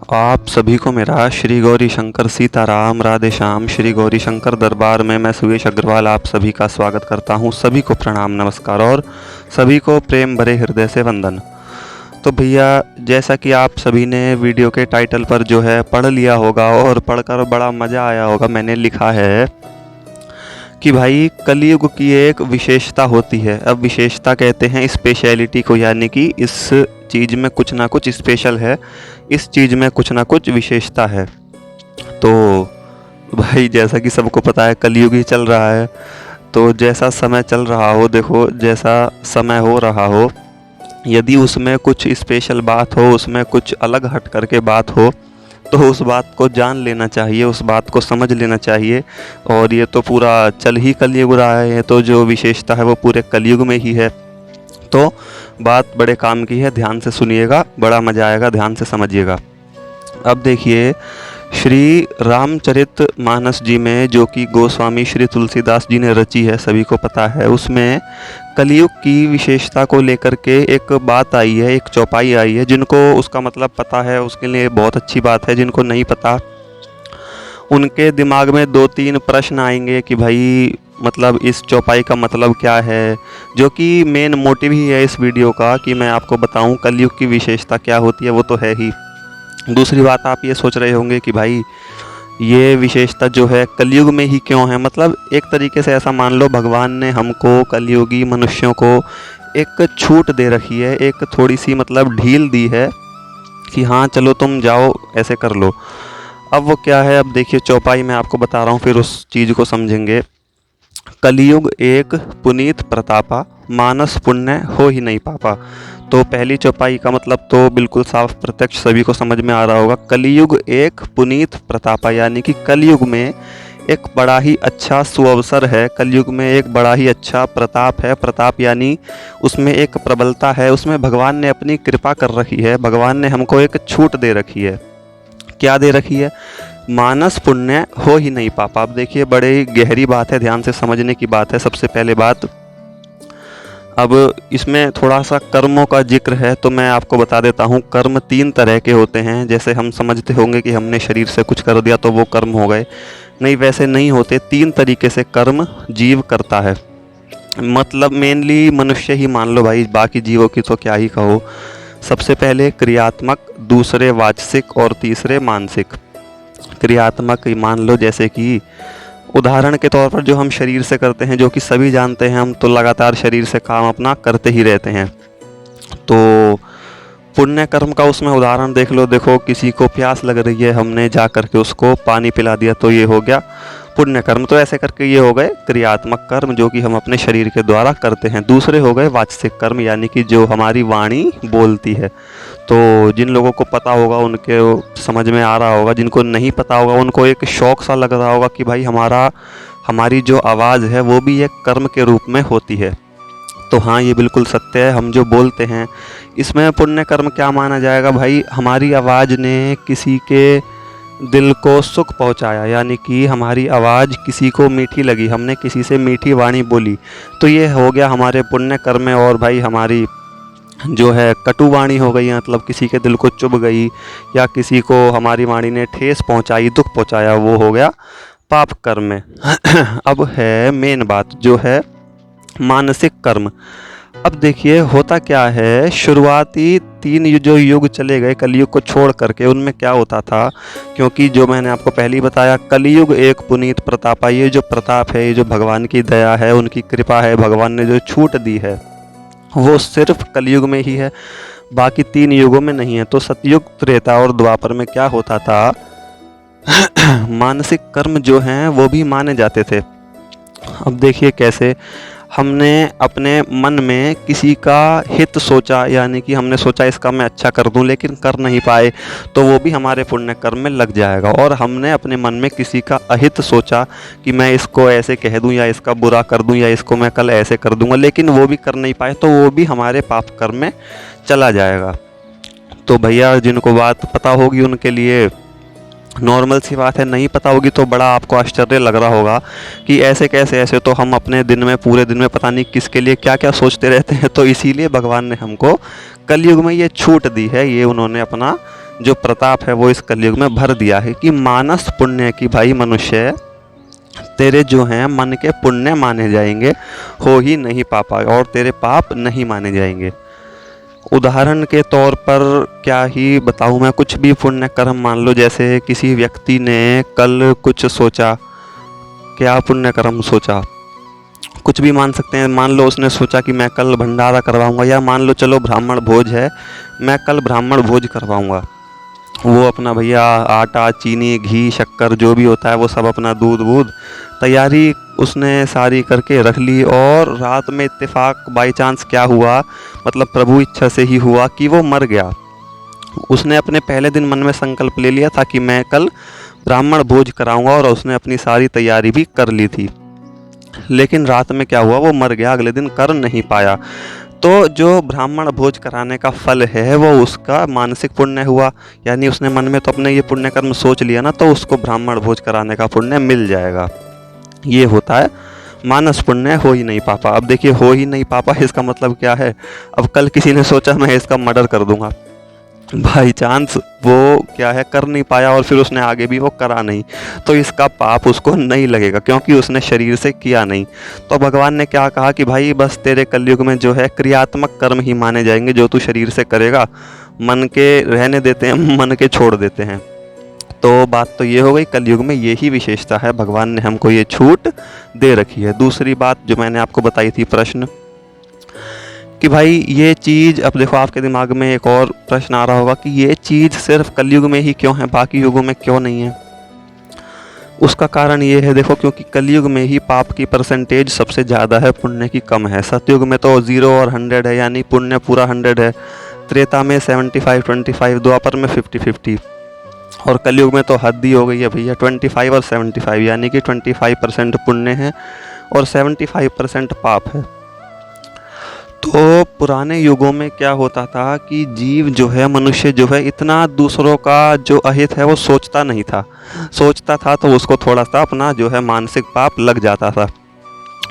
आप सभी को मेरा श्री गौरी शंकर सीताराम राधे श्याम श्री गौरी शंकर दरबार में मैं सुरेश अग्रवाल आप सभी का स्वागत करता हूं। सभी को प्रणाम नमस्कार और सभी को प्रेम भरे हृदय से वंदन। तो भैया, जैसा कि आप सभी ने वीडियो के टाइटल पर जो है पढ़ लिया होगा और पढ़कर बड़ा मज़ा आया होगा, मैंने लिखा है कि भाई कलयुग की एक विशेषता होती है। अब विशेषता कहते हैं स्पेशलिटी को, यानी कि इस चीज़ में कुछ ना कुछ स्पेशल है, इस चीज़ में कुछ ना कुछ विशेषता है। तो भाई, जैसा कि सबको पता है कलयुग ही चल रहा है, तो जैसा समय चल रहा हो, देखो जैसा समय हो रहा हो, यदि उसमें कुछ स्पेशल बात हो, उसमें कुछ अलग हट करके बात हो, तो उस बात को जान लेना चाहिए, उस बात को समझ लेना चाहिए। और ये तो पूरा चल ही कलयुग रहा है, तो जो विशेषता है वो पूरे कलयुग में ही है। तो बात बड़े काम की है, ध्यान से सुनिएगा, बड़ा मज़ा आएगा, ध्यान से समझिएगा। अब देखिए, श्री रामचरित मानस जी में, जो कि गोस्वामी श्री तुलसीदास जी ने रची है, सभी को पता है, उसमें कलयुग की विशेषता को लेकर के एक बात आई है, एक चौपाई आई है। जिनको उसका मतलब पता है उसके लिए बहुत अच्छी बात है, जिनको नहीं पता उनके दिमाग में 2-3 प्रश्न आएंगे कि भाई मतलब इस चौपाई का मतलब क्या है, जो कि मेन मोटिव ही है इस वीडियो का, कि मैं आपको बताऊं कलयुग की विशेषता क्या होती है, वो तो है ही। दूसरी बात, आप ये सोच रहे होंगे कि भाई ये विशेषता जो है कलयुग में ही क्यों है। मतलब एक तरीके से ऐसा मान लो, भगवान ने हमको कलयुगी मनुष्यों को एक छूट दे रखी है, एक थोड़ी सी मतलब ढील दी है कि हाँ चलो तुम जाओ, ऐसे कर लो। अब वो क्या है, अब देखिए चौपाई मैं आपको बता रहा हूँ, फिर उस चीज़ को समझेंगे। कलयुग एक पुनीत प्रतापा, मानस पुण्य हो ही नहीं पापा। तो पहली चौपाई का मतलब तो बिल्कुल साफ प्रत्यक्ष सभी को समझ में आ रहा होगा। कलयुग एक पुनीत प्रतापा, यानी कि कलयुग में एक बड़ा ही अच्छा सुअवसर है, कलयुग में एक बड़ा ही अच्छा प्रताप है। प्रताप यानी उसमें एक प्रबलता है, उसमें भगवान ने अपनी कृपा कर रखी है, भगवान ने हमको एक छूट दे रखी है। क्या दे रखी है? मानस पुण्य हो ही नहीं पापा। अब देखिए, बड़ी गहरी बात है, ध्यान से समझने की बात है। सबसे पहले बात, अब इसमें थोड़ा सा कर्मों का जिक्र है, तो मैं आपको बता देता हूँ। कर्म 3 तरह के होते हैं। जैसे हम समझते होंगे कि हमने शरीर से कुछ कर दिया तो वो कर्म हो गए, नहीं, वैसे नहीं होते। 3 तरीके से कर्म जीव करता है। मतलब मेनली मनुष्य ही मान लो भाई, बाकी जीवों की तो क्या ही कहो। सबसे पहले क्रियात्मक, दूसरे वाचसिक और तीसरे मानसिक। क्रियात्मक मान लो, जैसे कि उदाहरण के तौर पर जो हम शरीर से करते हैं, जो कि सभी जानते हैं, हम तो लगातार शरीर से काम अपना करते ही रहते हैं। तो पुण्य कर्म का उसमें उदाहरण देख लो। देखो, किसी को प्यास लग रही है, हमने जा करके उसको पानी पिला दिया, तो ये हो गया पुण्य कर्म। तो ऐसे करके ये हो गए क्रियात्मक कर्म, जो कि हम अपने शरीर के द्वारा करते हैं। दूसरे हो गए वाचसिक कर्म, यानी कि जो हमारी वाणी बोलती है। तो जिन लोगों को पता होगा उनके समझ में आ रहा होगा, जिनको नहीं पता होगा उनको एक शौक सा लग रहा होगा कि भाई हमारी जो आवाज़ है वो भी एक कर्म के रूप में होती है। तो हाँ, ये बिल्कुल सत्य है। हम जो बोलते हैं, इसमें पुण्य कर्म क्या माना जाएगा भाई? हमारी आवाज़ ने किसी के दिल को सुख पहुंचाया, यानी कि हमारी आवाज़ किसी को मीठी लगी, हमने किसी से मीठी वाणी बोली, तो ये हो गया हमारे पुण्य कर्म में। और भाई हमारी जो है कटु वाणी हो गई, मतलब किसी के दिल को चुभ गई, या किसी को हमारी वाणी ने ठेस पहुंचाई, दुख पहुंचाया, वो हो गया पाप कर्म में। अब है मेन बात, जो है मानसिक कर्म। अब देखिए होता क्या है, शुरुआती 3 जो युग चले गए कलयुग को छोड़ करके, उनमें क्या होता था, क्योंकि जो मैंने आपको पहले ही बताया, कलयुग एक पुनीत प्रतापा, ये जो प्रताप है, ये जो भगवान की दया है, उनकी कृपा है, भगवान ने जो छूट दी है, वो सिर्फ कलयुग में ही है, बाकी 3 युगों में नहीं है। तो सतयुग, त्रेता और द्वापर में क्या होता था, मानसिक कर्म जो हैं वो भी माने जाते थे। अब देखिए कैसे, हमने अपने मन में किसी का हित सोचा, यानी कि हमने सोचा इसका मैं अच्छा कर दूं, लेकिन कर नहीं पाए, तो वो भी हमारे पुण्य कर्म में लग जाएगा। और हमने अपने मन में किसी का अहित सोचा कि मैं इसको ऐसे कह दूं, या इसका बुरा कर दूं, या इसको मैं कल ऐसे कर दूंगा, लेकिन वो भी कर नहीं पाए, तो वो भी हमारे पाप कर्म में चला जाएगा। तो भैया, जिनको बात पता होगी उनके लिए नॉर्मल सी बात है, नहीं पता होगी तो बड़ा आपको आश्चर्य लग रहा होगा कि ऐसे कैसे, ऐसे तो हम अपने दिन में, पूरे दिन में पता नहीं किसके लिए क्या क्या सोचते रहते हैं। तो इसीलिए भगवान ने हमको कलयुग में ये छूट दी है, ये उन्होंने अपना जो प्रताप है वो इस कलयुग में भर दिया है कि मानस पुण्य की भाई मनुष्य तेरे जो हैं मन के पुण्य माने जाएंगे, हो ही नहीं पापा, और तेरे पाप नहीं माने जाएंगे। उदाहरण के तौर पर क्या ही बताऊं मैं, कुछ भी पुण्य कर्म मान लो, जैसे किसी व्यक्ति ने कल कुछ सोचा, क्या पुण्य कर्म सोचा, कुछ भी मान सकते हैं। मान लो उसने सोचा कि मैं कल भंडारा करवाऊंगा, या मान लो चलो ब्राह्मण भोज है, मैं कल ब्राह्मण भोज करवाऊंगा। वो अपना भैया आटा, चीनी, घी, शक्कर जो भी होता है वो सब अपना दूध वूध तैयारी उसने सारी करके रख ली, और रात में इत्तेफाक बाई चांस क्या हुआ, मतलब प्रभु इच्छा से ही हुआ कि वो मर गया। उसने अपने पहले दिन मन में संकल्प ले लिया था कि मैं कल ब्राह्मण भोज कराऊंगा, और उसने अपनी सारी तैयारी भी कर ली थी, लेकिन रात में क्या हुआ, वो मर गया, अगले दिन कर नहीं पाया। तो जो ब्राह्मण भोज कराने का फल है वो उसका मानसिक पुण्य हुआ, यानी उसने मन में तो अपने ये पुण्य कर्म सोच लिया ना, तो उसको ब्राह्मण भोज कराने का पुण्य मिल जाएगा। ये होता है मानस पुण्य, हो ही नहीं पापा। अब देखिए, हो ही नहीं पापा इसका मतलब क्या है, अब कल किसी ने सोचा मैं इसका मर्डर कर दूंगा, बाई चांस वो क्या है कर नहीं पाया, और फिर उसने आगे भी वो करा नहीं, तो इसका पाप उसको नहीं लगेगा, क्योंकि उसने शरीर से किया नहीं। तो भगवान ने क्या कहा कि भाई बस तेरे कलयुग में जो है क्रियात्मक कर्म ही माने जाएंगे, जो तू शरीर से करेगा, मन के रहने देते हैं, मन के छोड़ देते हैं। तो बात तो ये हो गई, कलयुग में यही विशेषता है, भगवान ने हमको ये छूट दे रखी है। दूसरी बात जो मैंने आपको बताई थी, प्रश्न कि भाई ये चीज़, अब देखो आपके दिमाग में एक और प्रश्न आ रहा होगा कि ये चीज़ सिर्फ कलयुग में ही क्यों है, बाकी युगों में क्यों नहीं है। उसका कारण ये है, देखो, क्योंकि कलयुग में ही पाप की परसेंटेज सबसे ज़्यादा है, पुण्य की कम है। सतयुग में तो 0 और 100 है, यानी पुण्य पूरा 100 है। त्रेता में 75-25, द्वापर में 50-50, और कलयुग में तो हद ही हो गई है भैया, 25 और 75, यानी कि 25% पुण्य है और 75% पाप है। तो पुराने युगों में क्या होता था कि जीव जो है, मनुष्य जो है, इतना दूसरों का जो अहित है वो सोचता नहीं था, सोचता था तो उसको थोड़ा सा अपना जो है मानसिक पाप लग जाता था।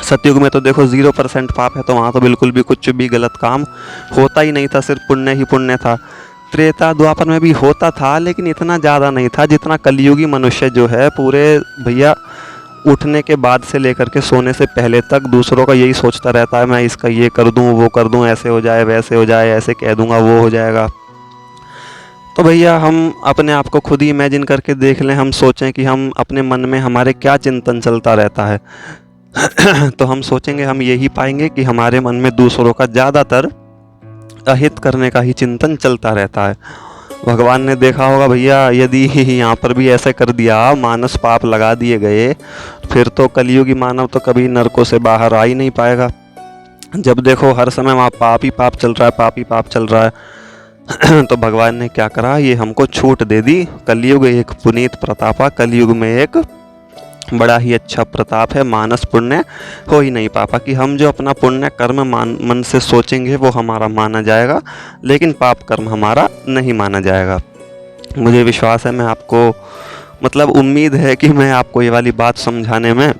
सतयुग में तो देखो 0% पाप है, तो वहाँ तो बिल्कुल भी कुछ भी गलत काम होता ही नहीं था, सिर्फ पुण्य ही पुण्य था। त्रेता द्वापर में भी होता था, लेकिन इतना ज़्यादा नहीं था जितना कलयुगी मनुष्य जो है पूरे भैया उठने के बाद से लेकर के सोने से पहले तक दूसरों का यही सोचता रहता है, मैं इसका ये कर दूं, वो कर दूं, ऐसे हो जाए, वैसे हो जाए, ऐसे कह दूंगा, वो हो जाएगा। तो भैया हम अपने आप को खुद ही इमेजिन करके देख लें, हम सोचें कि हम अपने मन में हमारे क्या चिंतन चलता रहता है तो हम सोचेंगे, हम यही पाएंगे कि हमारे मन में दूसरों का ज़्यादातर अहित करने का ही चिंतन चलता रहता है। भगवान ने देखा होगा भैया, यदि यहाँ पर भी ऐसे कर दिया, मानस पाप लगा दिए गए, फिर तो कलयुगी मानव तो कभी नरकों से बाहर आ ही नहीं पाएगा। जब देखो हर समय वहाँ पाप ही पाप चल रहा है, पाप ही पाप चल रहा है तो भगवान ने क्या करा, ये हमको छूट दे दी। कलयुग एक पुनीत प्रतापा, कलयुग में एक बड़ा ही अच्छा प्रताप है, मानस पुण्य हो ही नहीं पापा, कि हम जो अपना पुण्य कर्म मन से सोचेंगे वो हमारा माना जाएगा, लेकिन पाप कर्म हमारा नहीं माना जाएगा। मुझे विश्वास है, मैं आपको मतलब उम्मीद है कि मैं आपको ये वाली बात समझाने में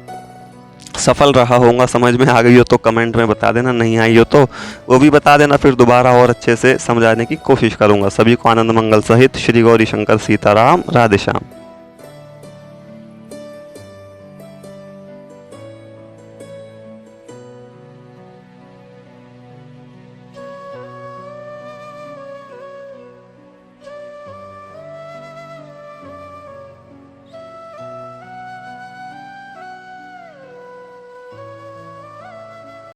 सफल रहा होऊंगा। समझ में आ गई हो तो कमेंट में बता देना, नहीं आई हो तो वो भी बता देना, फिर दोबारा और अच्छे से समझाने की कोशिश करूँगा। सभी को आनंद मंगल सहित श्री गौरी शंकर सीताराम, राधे श्याम।